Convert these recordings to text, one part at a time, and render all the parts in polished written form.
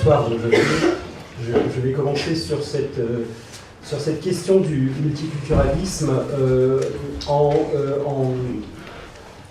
bonsoir. Je vais commencer sur cette question du multiculturalisme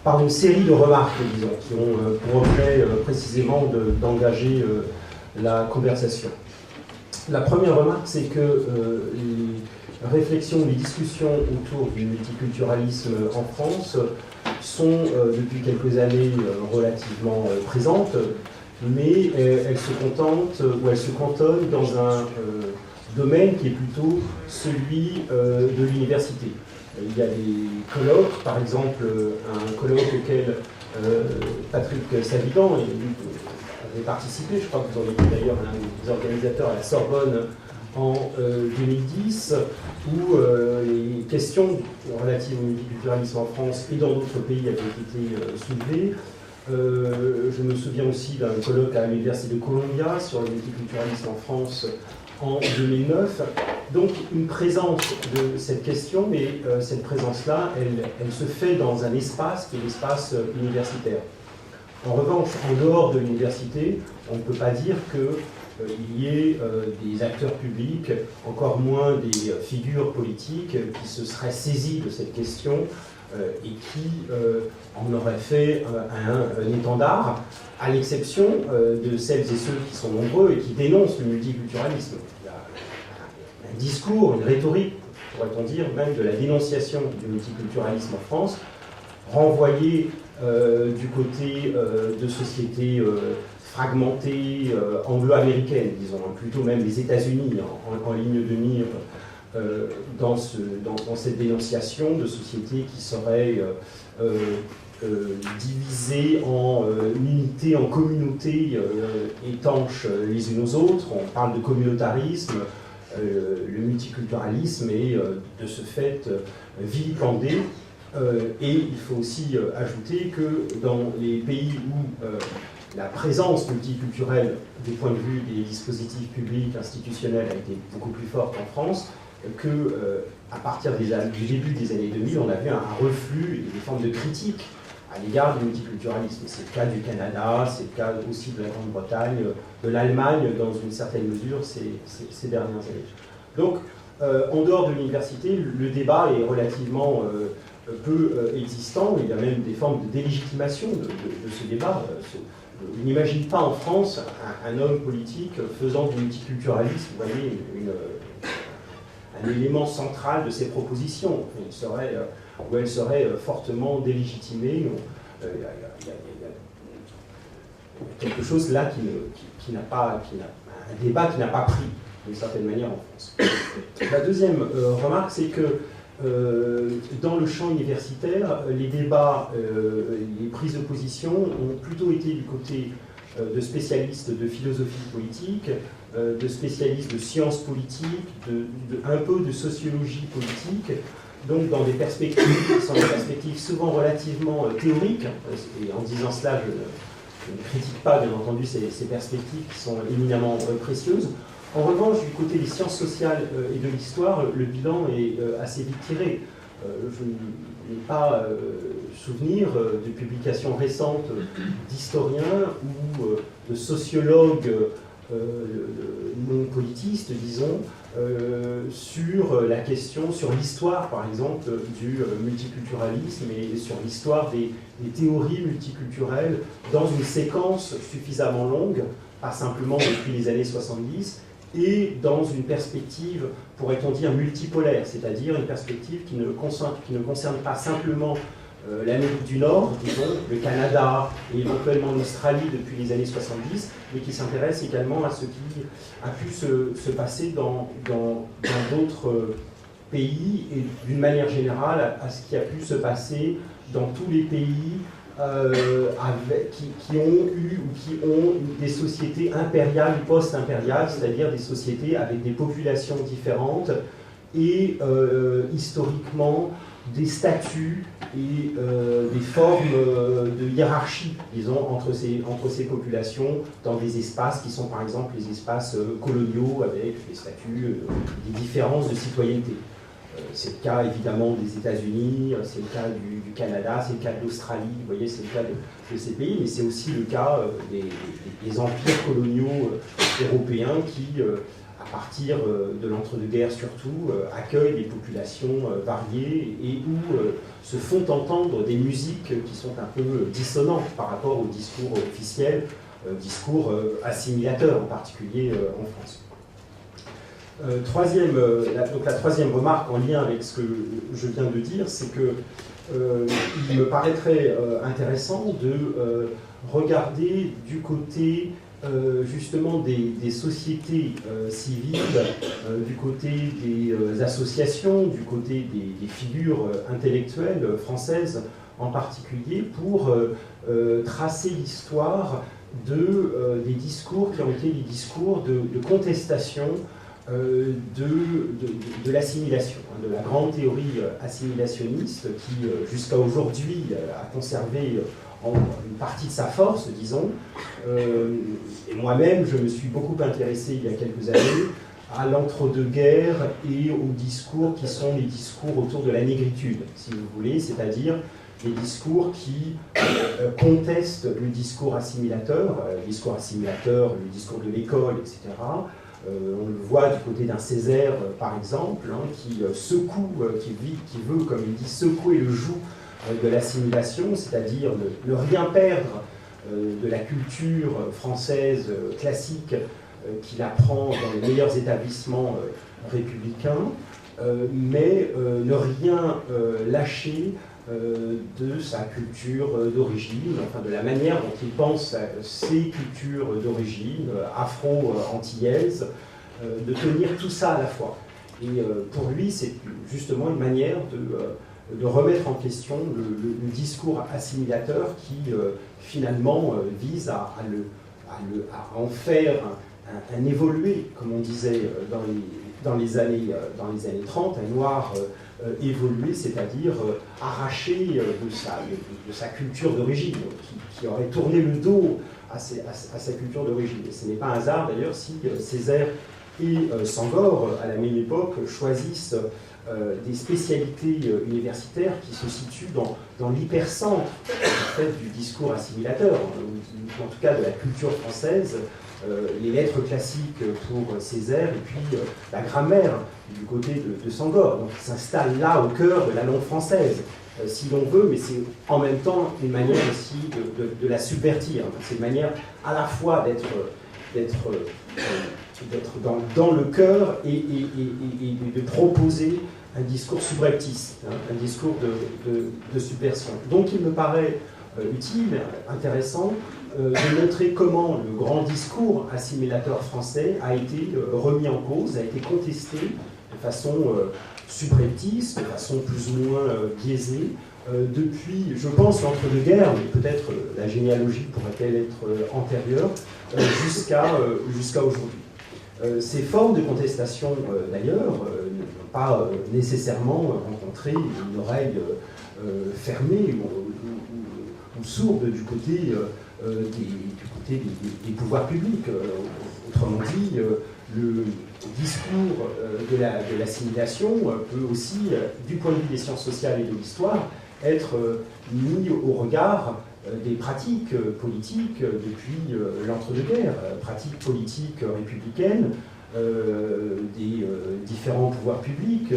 par une série de remarques, disons, qui ont pour objet précisément d'engager la conversation. La première remarque, c'est que les réflexions, les discussions autour du multiculturalisme en France sont depuis quelques années relativement présentes, mais elles se cantonnent dans un domaine qui est plutôt celui de l'université. Il y a des colloques, par exemple un colloque auquel Patrick Savidan avait participé, je crois que vous en êtes d'ailleurs l'un des organisateurs à la Sorbonne en 2010, où les questions relatives au multiculturalisme en France et dans d'autres pays avaient été soulevées. Je me souviens aussi d'un colloque à l'Université de Columbia sur le multiculturalisme en France en 2009. Donc une présence de cette question, mais cette présence-là, elle se fait dans un espace qui est l'espace universitaire. En revanche, en dehors de l'université, on ne peut pas dire qu'il y ait des acteurs publics, encore moins des figures politiques qui se seraient saisies de cette question et qui en auraient fait un étendard, à l'exception de celles et ceux qui sont nombreux et qui dénoncent le multiculturalisme. Il y a un discours, une rhétorique, pourrait-on dire, même de la dénonciation du multiculturalisme en France, renvoyée du côté de sociétés fragmentées, anglo-américaines, disons, plutôt même les États-Unis en ligne de mire dans cette dénonciation de sociétés qui seraient divisées en unités, en communautés étanches les unes aux autres. On parle de communautarisme, le multiculturalisme est de ce fait vilipendé. Et il faut aussi ajouter que dans les pays où la présence multiculturelle du point de vue des dispositifs publics, institutionnels, a été beaucoup plus forte en France, qu'à partir du début des années 2000, on a vu un reflux et des formes de critique à l'égard du multiculturalisme. C'est le cas du Canada, c'est le cas aussi de la Grande-Bretagne, de l'Allemagne dans une certaine mesure ces dernières années. Donc, en dehors de l'université, le débat est relativement peu existant. Il y a même des formes de délégitimation de ce débat. On n'imagine pas en France un homme politique faisant du multiculturalisme, vous voyez, un élément central de ses propositions. Elle serait fortement délégitimée. Il y a quelque chose là qui n'a pas, un débat qui n'a pas pris d'une certaine manière en France. La deuxième remarque, c'est que dans le champ universitaire, les débats, les prises de position ont plutôt été du côté de spécialistes de philosophie politique, de spécialistes de sciences politiques, un peu de sociologie politique, donc dans des perspectives qui sont des perspectives souvent relativement théoriques, et en disant cela, je ne critique pas bien entendu ces perspectives qui sont éminemment précieuses. En revanche, du côté des sciences sociales et de l'histoire, le bilan est assez vite tiré. Je n'ai pas souvenir de publications récentes d'historiens ou de sociologues non politistes, disons, sur la question, sur l'histoire, par exemple, du multiculturalisme et sur l'histoire des théories multiculturelles dans une séquence suffisamment longue, pas simplement depuis les années 70, et dans une perspective, pourrait-on dire, multipolaire, c'est-à-dire une perspective qui ne concerne pas simplement l'Amérique du Nord, disons, le Canada et éventuellement l'Australie depuis les années 70, mais qui s'intéresse également à ce qui a pu se passer dans d'autres pays et d'une manière générale à ce qui a pu se passer dans tous les pays qui ont eu ou qui ont des sociétés impériales ou post-impériales, c'est-à-dire des sociétés avec des populations différentes et historiquement des statuts et des formes de hiérarchie, disons, entre ces populations dans des espaces qui sont par exemple les espaces coloniaux avec des statuts, des différences de citoyenneté. C'est le cas évidemment des États-Unis, c'est le cas du Canada, c'est le cas de l'Australie, vous voyez, c'est le cas de ces pays, mais c'est aussi le cas des empires coloniaux européens qui, à partir de l'entre-deux-guerres surtout, accueillent des populations variées et où se font entendre des musiques qui sont un peu dissonantes par rapport au discours officiel, discours assimilateur en particulier en France. La troisième remarque en lien avec ce que je viens de dire, c'est que il me paraîtrait intéressant de regarder du côté justement des sociétés civiles, du côté des associations, du côté des figures intellectuelles françaises en particulier, pour tracer l'histoire des discours qui ont été des discours de contestation de l'assimilation, de la grande théorie assimilationniste qui, jusqu'à aujourd'hui, a conservé une partie de sa force, disons. Et moi-même, je me suis beaucoup intéressé il y a quelques années à l'entre-deux-guerres et aux discours qui sont les discours autour de la négritude, si vous voulez, c'est-à-dire les discours qui contestent le discours assimilateur, le discours de l'école, etc., on le voit du côté d'un Césaire, par exemple, qui secoue, qui veut, comme il dit, secouer le joug de l'assimilation, c'est-à-dire ne rien perdre de la culture française classique qu'il apprend dans les meilleurs établissements républicains, mais ne rien lâcher de sa culture d'origine, enfin de la manière dont il pense ses cultures d'origine, afro-antillaises, de tenir tout ça à la fois. Et pour lui, c'est justement une manière de remettre en question le discours assimilateur qui finalement vise à en faire un évolué, comme on disait dans les années 30, un noir évolué, c'est-à-dire arraché de sa culture d'origine, qui aurait tourné le dos à sa culture d'origine. Et ce n'est pas un hasard d'ailleurs si Césaire et Senghor, à la même époque, choisissent des spécialités universitaires qui se situent dans l'hypercentre en fait, du discours assimilateur, en tout cas de la culture française, les lettres classiques pour Césaire et puis la grammaire du côté de Senghor. Donc il s'installe là au cœur de la langue française, si l'on veut, mais c'est en même temps une manière aussi de la subvertir. C'est une manière à la fois d'être dans le cœur et de proposer un discours subreptice, un discours de subversion. Donc il me paraît utile, intéressant, de montrer comment le grand discours assimilateur français a été remis en cause, a été contesté de façon subreptice, de façon plus ou moins biaisée, depuis, je pense, l'entre-deux-guerres, mais peut-être la généalogie pourrait-elle être antérieure, jusqu'à aujourd'hui. Ces formes de contestation, d'ailleurs, n'ont pas nécessairement rencontré une oreille fermée ou sourde du côté des pouvoirs publics. Autrement dit, le discours de l'assimilation peut aussi, du point de vue des sciences sociales et de l'histoire, être mis au regard des pratiques politiques depuis l'entre-deux-guerres, pratiques politiques républicaines, des différents pouvoirs publics,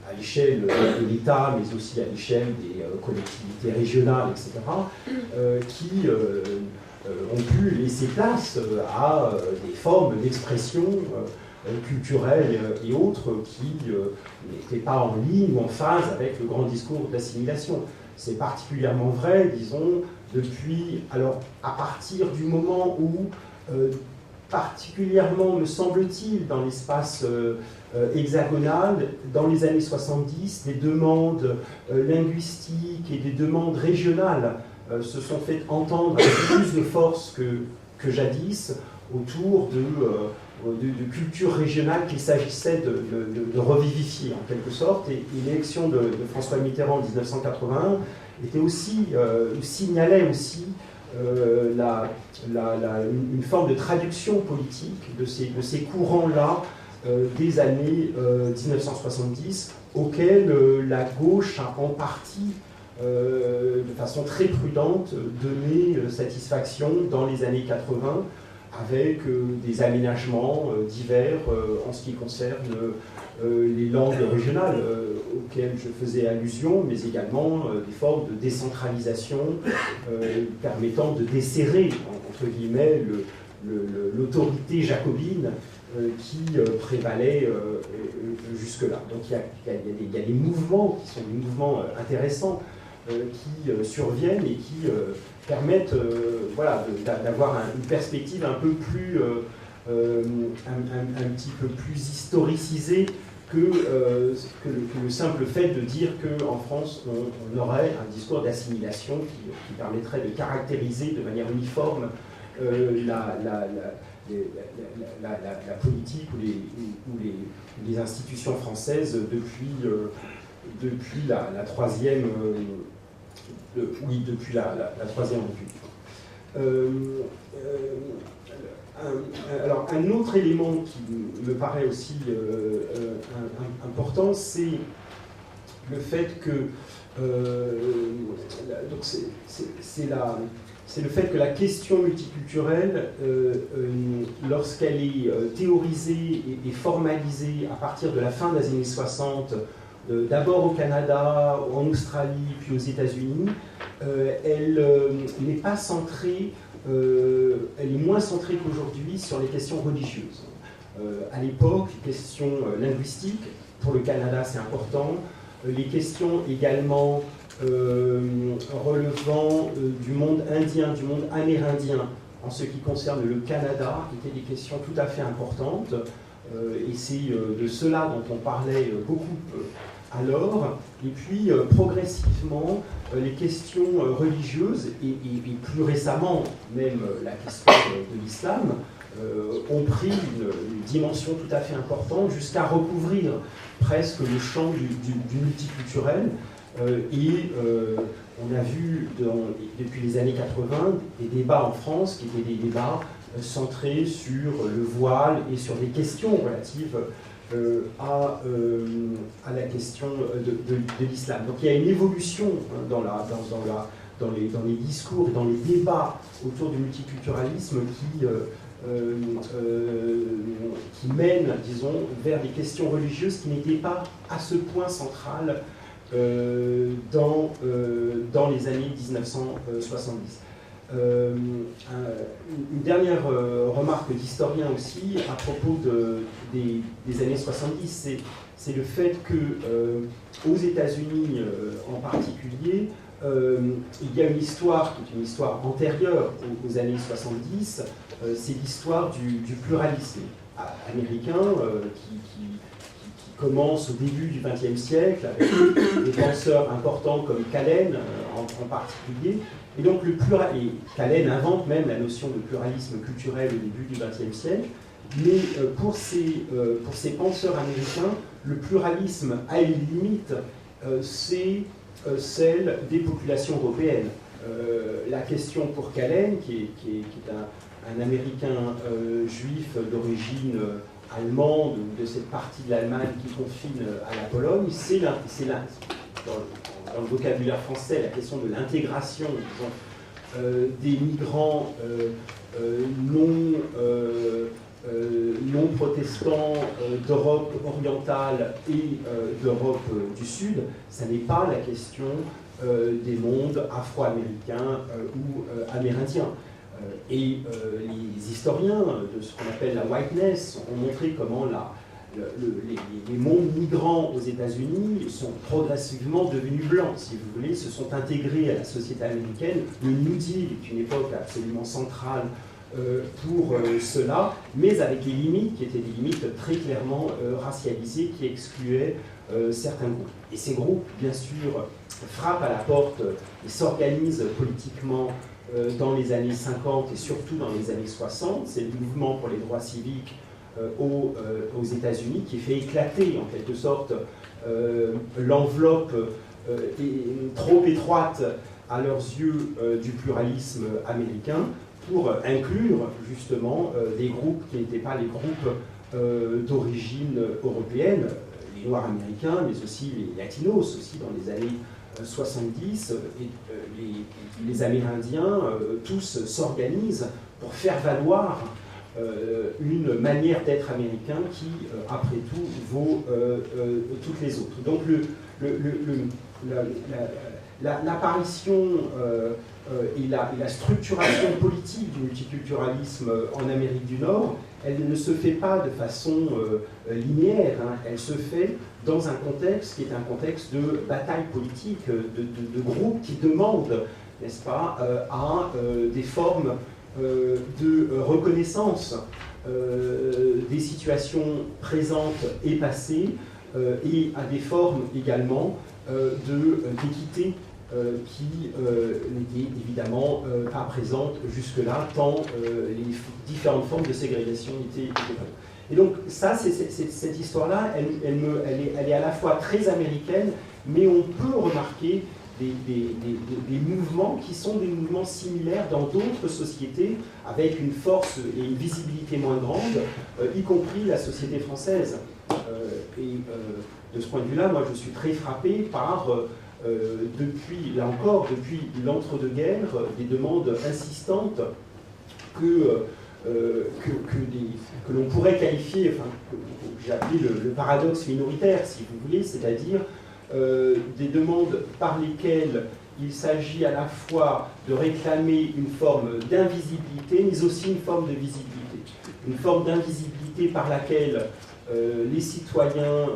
à l'échelle de l'État, mais aussi à l'échelle des collectivités régionales, etc., qui ont pu laisser place à des formes d'expression culturelles et autres qui n'étaient pas en ligne ou en phase avec le grand discours d'assimilation. C'est particulièrement vrai, disons, depuis, alors à partir du moment où, particulièrement, me semble-t-il, dans l'espace hexagonal, dans les années 70, des demandes linguistiques et des demandes régionales se sont fait entendre avec plus de force que jadis autour de cultures régionales qu'il s'agissait de revivifier en quelque sorte. Et l'élection de François Mitterrand en 1981 était aussi, signalait aussi une forme de traduction politique de ces courants-là des années 1970 auquel la gauche a en partie, de façon très prudente, donné satisfaction dans les années 80, avec des aménagements divers en ce qui concerne les langues régionales auxquelles je faisais allusion, mais également des formes de décentralisation permettant de desserrer, entre guillemets, l'autorité jacobine qui prévalait jusque-là. Donc il y a des mouvements qui sont des mouvements intéressants qui surviennent et qui permettent voilà, d'avoir une perspective un peu plus, un petit peu plus historicisée que le simple fait de dire qu'en France, on aurait un discours d'assimilation qui permettrait de caractériser de manière uniforme la politique ou les institutions françaises depuis la troisième depuis la troisième République. Alors, un autre élément qui me paraît aussi important, c'est le fait que c'est le fait que la question multiculturelle, lorsqu'elle est théorisée et formalisée à partir de la fin des années 60, d'abord au Canada, en Australie, puis aux États-Unis, elle n'est pas centrée, elle est moins centrée qu'aujourd'hui sur les questions religieuses. À l'époque, les questions linguistiques, pour le Canada c'est important, les questions également relevant du monde indien, du monde amérindien, en ce qui concerne le Canada, étaient des questions tout à fait importantes, et c'est de cela dont on parlait beaucoup alors, et puis progressivement, les questions religieuses, et plus récemment même la question de l'islam, ont pris une dimension tout à fait importante jusqu'à recouvrir presque le champ du multiculturel. Et on a vu depuis les années 80 des débats en France qui étaient des débats centrés sur le voile et sur des questions relatives à la question de l'islam. Donc il y a une évolution dans les discours et dans les débats autour du multiculturalisme qui mène, disons, vers des questions religieuses qui n'étaient pas à ce point centrales dans les années 1970. Une dernière remarque d'historien aussi à propos des années 70, c'est le fait que aux États-Unis en particulier, il y a une histoire qui est une histoire antérieure aux années 70, c'est l'histoire du pluralisme américain qui commence au début du XXe siècle avec des penseurs importants comme Callen en particulier. Et donc Callen invente même la notion de pluralisme culturel au début du XXe siècle. Mais pour ces penseurs américains, le pluralisme a une limite, c'est celle des populations européennes. La question pour Callen, qui est un Américain juif d'origine allemande, de cette partie de l'Allemagne qui confine à la Pologne, c'est dans le vocabulaire français la question de l'intégration des migrants non protestants d'Europe orientale et d'Europe du Sud. Ça n'est pas la question des mondes afro-américains ou amérindiens. Et les historiens de ce qu'on appelle la whiteness ont montré comment les mondes migrants aux États-Unis sont progressivement devenus blancs, si vous voulez, se sont intégrés à la société américaine. Le New Deal est une époque absolument centrale pour cela, mais avec des limites qui étaient des limites très clairement racialisées, qui excluaient certains groupes. Et ces groupes, bien sûr, frappent à la porte et s'organisent politiquement dans les années 50 et surtout dans les années 60. C'est le mouvement pour les droits civiques aux États-Unis qui fait éclater en quelque sorte l'enveloppe trop étroite à leurs yeux du pluralisme américain pour inclure justement des groupes qui n'étaient pas les groupes d'origine européenne, les Noirs américains, mais aussi les Latinos, aussi dans les années 70, les Amérindiens, tous s'organisent pour faire valoir une manière d'être américain qui, après tout, vaut toutes les autres. Donc l'apparition et la structuration politique du multiculturalisme en Amérique du Nord, elle ne se fait pas de façon linéaire, hein. Elle se fait dans un contexte qui est un contexte de bataille politique, de groupes qui demandent, n'est-ce pas, à des formes de reconnaissance des situations présentes et passées et à des formes également d'équité qui n'étaient évidemment pas présentes jusque-là, tant les différentes formes de ségrégation étaient présentes. Et donc ça, cette histoire-là, elle est à la fois très américaine, mais on peut remarquer des mouvements qui sont des mouvements similaires dans d'autres sociétés, avec une force et une visibilité moins grande, y compris la société française. De ce point de vue-là, moi je suis très frappé par, depuis l'entre-deux-guerres, des demandes insistantes que l'on pourrait qualifier, enfin, que j'ai appelé le paradoxe minoritaire, si vous voulez, c'est-à-dire des demandes par lesquelles il s'agit à la fois de réclamer une forme d'invisibilité, mais aussi une forme de visibilité. Une forme d'invisibilité par laquelle les citoyens,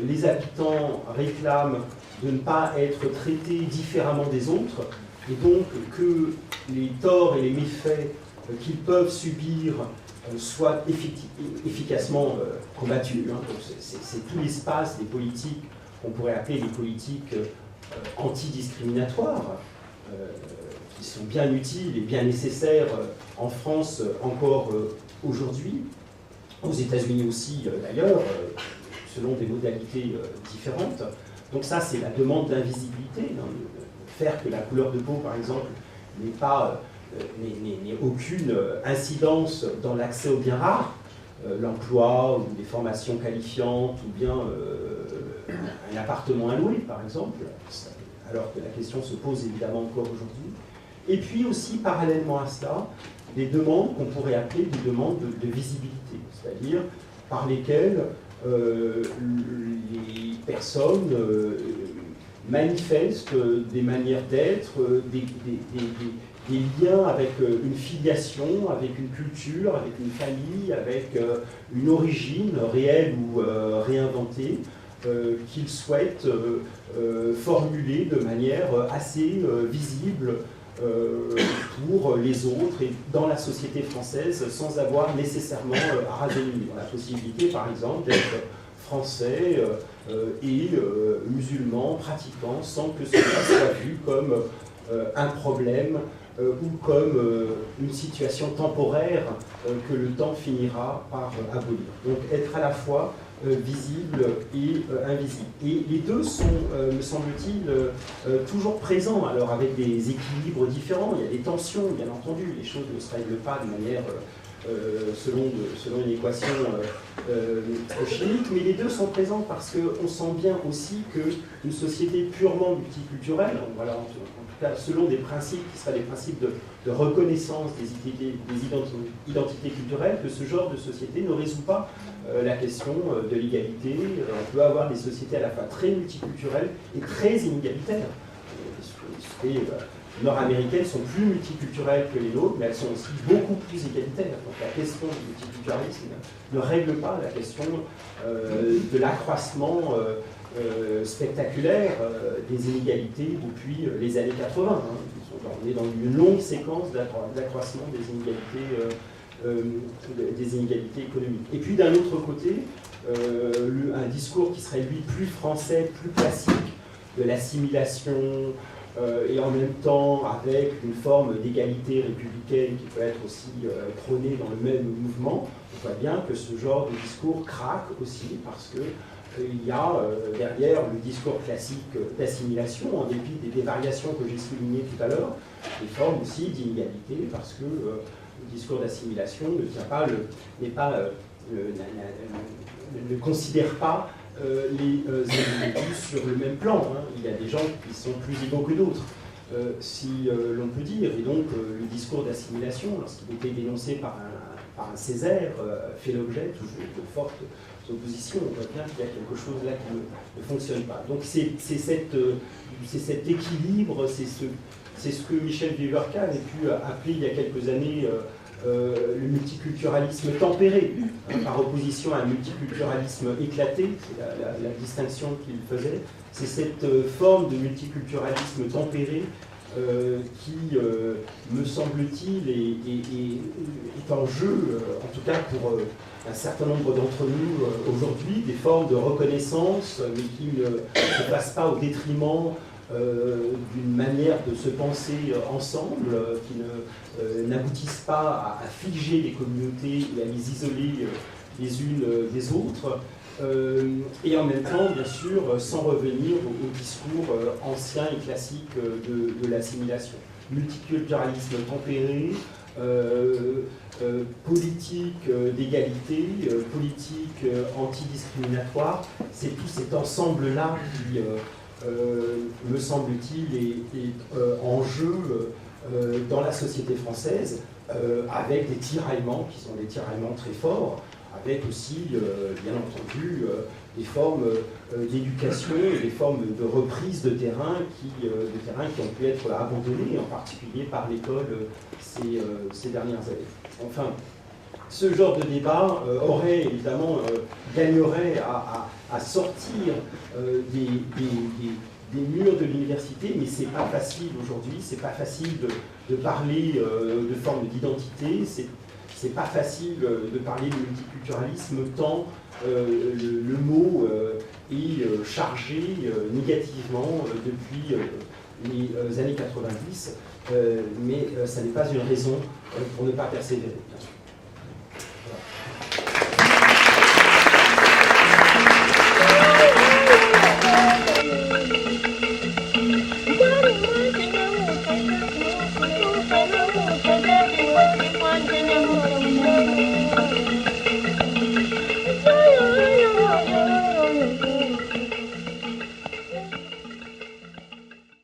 les habitants réclament de ne pas être traités différemment des autres, et donc que les torts et les méfaits qu'ils peuvent subir soient efficacement combattus. Hein. C'est tout l'espace des politiques qu'on pourrait appeler les politiques antidiscriminatoires, qui sont bien utiles et bien nécessaires en France encore aujourd'hui, aux États-Unis aussi d'ailleurs, selon des modalités différentes. Donc ça, c'est la demande d'invisibilité, hein, de faire que la couleur de peau, par exemple, n'ait aucune incidence dans l'accès aux biens rares, l'emploi ou des formations qualifiantes, ou bien un appartement à louer, par exemple, alors que la question se pose évidemment encore aujourd'hui. Et puis aussi, parallèlement à cela, des demandes qu'on pourrait appeler des demandes de visibilité, c'est-à-dire par lesquelles les personnes manifestent des manières d'être, des liens avec une filiation, avec une culture, avec une famille, avec une origine réelle ou réinventée, qu'ils souhaitent formuler de manière assez visible pour les autres et dans la société française, sans avoir nécessairement à raser le mur. La possibilité, par exemple, d'être français et musulman, pratiquant, sans que cela soit vu comme un problème ou comme une situation temporaire que le temps finira par abolir. Donc être à la fois visible et invisible. Et les deux sont, me semble-t-il, toujours présents, alors avec des équilibres différents. Il y a des tensions, bien entendu, les choses ne se règlent pas de manière selon une équation chimique, mais les deux sont présents parce qu'on sent bien aussi qu'une société purement multiculturelle, voilà, en tout cas selon des principes qui seraient des principes de reconnaissance des identités culturelles, que ce genre de société ne résout pas la question de l'égalité. On peut avoir des sociétés à la fois très multiculturelles et très inégalitaires. Les nord-américaines sont plus multiculturelles que les nôtres, mais elles sont aussi beaucoup plus égalitaires. Donc la question du multiculturalisme ne règle pas la question de l'accroissement spectaculaire des inégalités depuis les années 80. Hein. On est dans une longue séquence d'accroissement des inégalités économiques. Et puis d'un autre côté, un discours qui serait lui plus français, plus classique, de l'assimilation, et en même temps avec une forme d'égalité républicaine qui peut être aussi prônée dans le même mouvement, on voit bien que ce genre de discours craque aussi parce que il y a derrière le discours classique d'assimilation, en dépit des variations que j'ai soulignées tout à l'heure, des formes aussi d'inégalité parce que le discours d'assimilation ne considère pas les individus sur le même plan. Hein. Il y a des gens qui sont plus égaux que d'autres, si l'on peut dire. Et donc, le discours d'assimilation, lorsqu'il était dénoncé par un Césaire, fait l'objet toujours de fortes oppositions. On voit bien qu'il y a quelque chose là qui ne fonctionne pas. Donc, c'est cet équilibre, c'est ce que Michel Vieuve-Urquhart avait pu appeler il y a quelques années le multiculturalisme tempéré, hein, par opposition à un multiculturalisme éclaté, c'est la distinction qu'il faisait. C'est cette forme de multiculturalisme tempéré qui, me semble-t-il, est en jeu, en tout cas pour un certain nombre d'entre nous aujourd'hui, des formes de reconnaissance, mais qui ne se passent pas au détriment d'une manière de se penser ensemble, qui n'aboutissent pas à figer les communautés et à les isoler les unes des autres, et en même temps, bien sûr, sans revenir au discours ancien et classique de l'assimilation. Multiculturalisme tempéré, politique d'égalité, politique antidiscriminatoire, c'est tout cet ensemble-là qui, me semble-t-il, est en jeu dans la société française, avec des tiraillements qui sont des tiraillements très forts, avec aussi, bien entendu, des formes d'éducation et des formes de reprise de terrain qui ont pu être abandonnées, en particulier par l'école ces dernières années. Enfin, ce genre de débat aurait évidemment gagnerait à sortir des murs de l'université, mais c'est pas facile aujourd'hui, c'est pas facile de parler de forme d'identité, c'est pas facile de parler de multiculturalisme tant le mot est chargé négativement depuis les années 90, mais ça n'est pas une raison pour ne pas persévérer, bien sûr. Thank you.